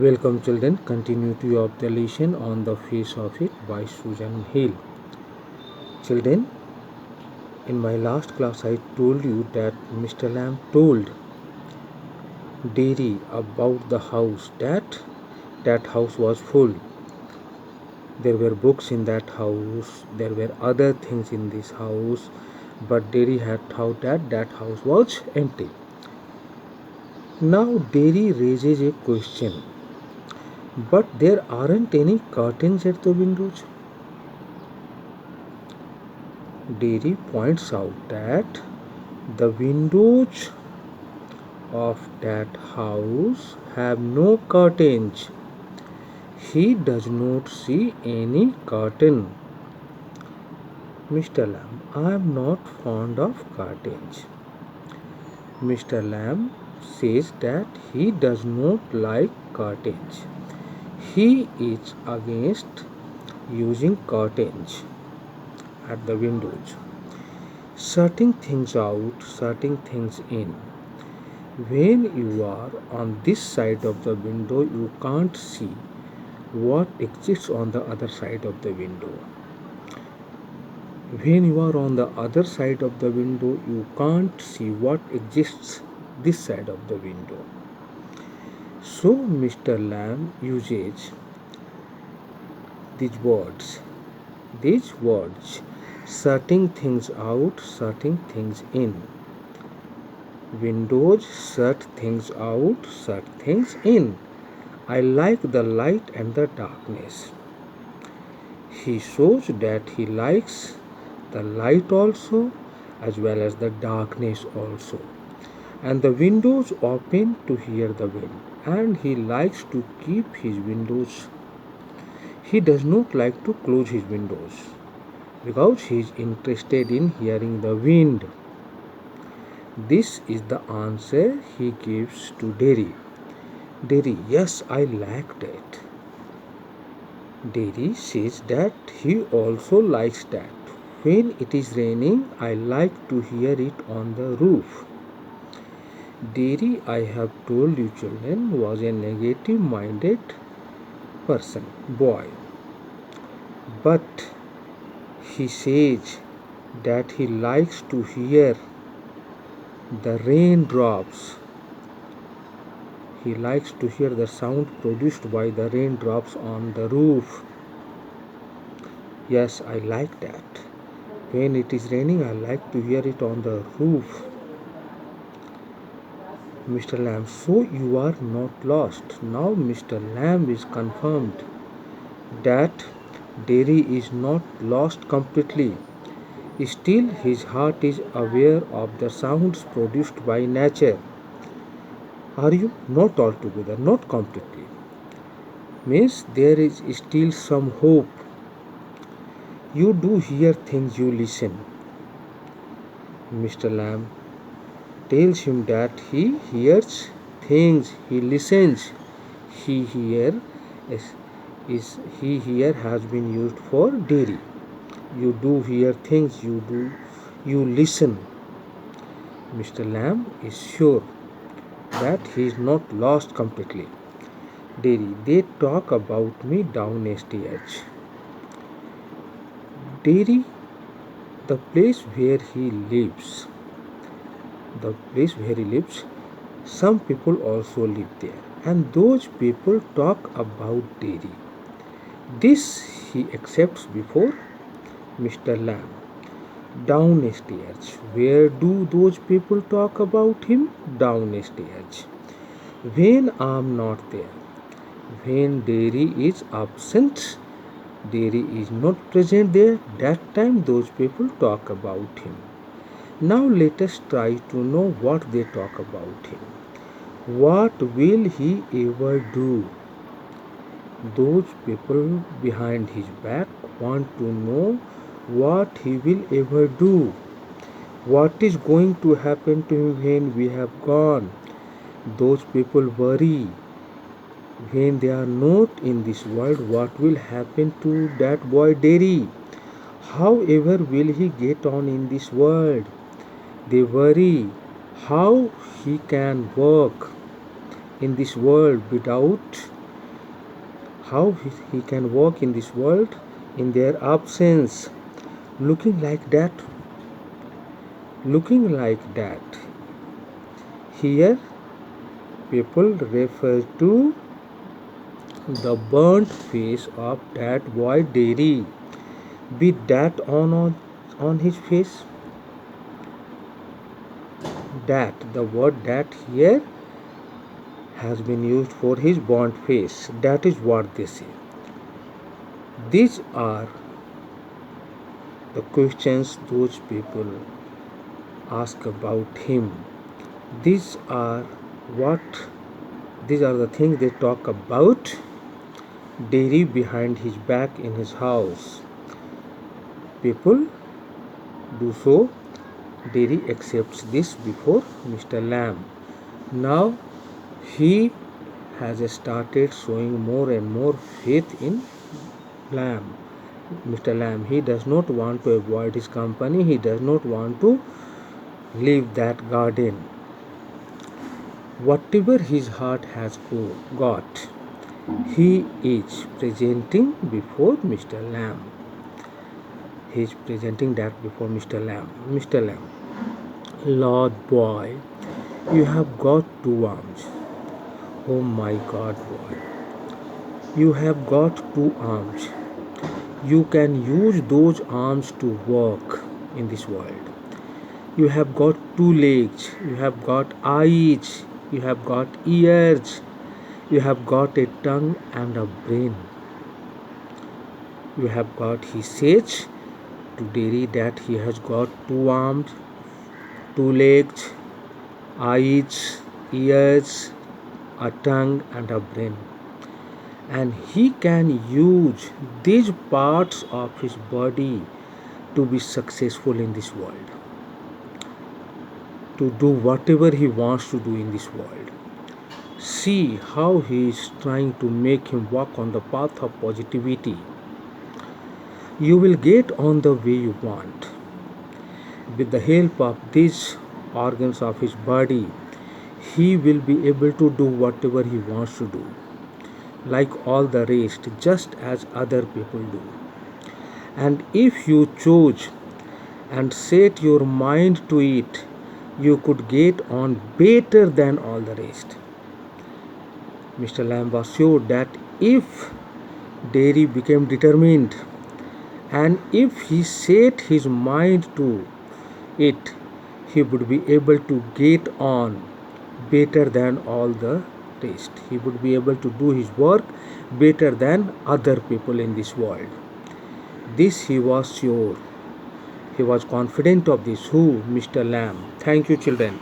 Welcome children, continuity of the lesson on the face of it by Susan Hill. Children, in my last class I told you that Mr. Lamb told Dairy about the house that house was full. There were books in that house, there were other things in this house, but Dairy had thought that house was empty. Now Dairy raises a question, but there aren't any curtains at the windows. Dairy points out that the windows of that house have no curtains. He does not see any curtain. Mr. Lamb, I am not fond of curtains. Mr. Lamb says that he does not like curtains. He is against using curtains at the windows. Shutting things out, shutting things in. When you are on this side of the window, you can't see what exists on the other side of the window. When you are on the other side of the window, you can't see what exists this side of the window. So Mr. Lamb uses these words, shutting things out, shutting things in. Windows shut things out, shut things in. I like the light and the darkness. He shows that he likes the light also as well as the darkness also. And the windows open to hear the wind. And he likes to keep his windows. He does not like to close his windows because he is interested in hearing the wind. This is the answer he gives to Dairy. Dairy, yes, I like that. Dairy says that he also likes that. When it is raining, I like to hear it on the roof. Dairy, I have told you children, was a negative-minded person, boy. But he says that he likes to hear the raindrops. He likes to hear the sound produced by the raindrops on the roof. Yes, I like that. When it is raining, I like to hear it on the roof. Mr. Lamb, so you are not lost. Now Mr. Lamb is confirmed that Dairy is not lost completely. Still, his heart is aware of the sounds produced by nature. Are you? Not altogether, not completely. Means there is still some hope. You do hear things, you listen. Mr. Lamb tells him that he hears things, he listens. He here has been used for Dairy. You do hear things, you listen. Mr. Lamb is sure that he is not lost completely. Dairy, they talk about me downstairs. Dairy, the place where he lives, some people also live there, and those people talk about Dairy. This he accepts before Mr. Lamb. Downstairs. Where do those people talk about him? Downstairs. When I'm not there, when Dairy is absent, Dairy is not present there, that time those people talk about him. Now let us try to know what they talk about him. What will he ever do? Those people behind his back want to know what he will ever do. What is going to happen to him when we have gone? Those people worry. When they are not in this world, what will happen to that boy Dairy? However will he get on in this world? They worry how he can work in this world without how he can walk in this world in their absence, looking like that, looking like that. Here people refer to the burnt face of that boy Derry. Be that on his face. That, the word that here has been used for his burnt face. That is what they say. These are the questions those people ask about him. These are what these are the things they talk about Derry behind his back in his house. People do so. Derry accepts this before Mr. Lamb. Now he has started showing more and more faith in Lamb. Mr. Lamb, he does not want to avoid his company. He does not want to leave that garden. Whatever his heart has got, he is presenting before Mr. Lamb. He is presenting that before Mr. Lamb. Mr. Lamb, Lord boy, you have got 2 arms. Oh my God, boy. You have got 2 arms. You can use those arms to work in this world. You have got 2 legs. You have got eyes. You have got ears. You have got a tongue and a brain. You have got, he says to Derry that he has got 2 arms, 2 legs, eyes, ears, a tongue and a brain. And he can use these parts of his body to be successful in this world, to do whatever he wants to do in this world. See how he is trying to make him walk on the path of positivity. You will get on the way you want. With the help of these organs of his body, he will be able to do whatever he wants to do, like all the rest, just as other people do. And if you choose and set your mind to it, you could get on better than all the rest. Mr. Lamb was sure that if Derry became determined and if he set his mind to it, he would be able to get on better than all the rest. He would be able to do his work better than other people in this world. This he was sure. He was confident of this. Who? Mr. Lamb. Thank you, children.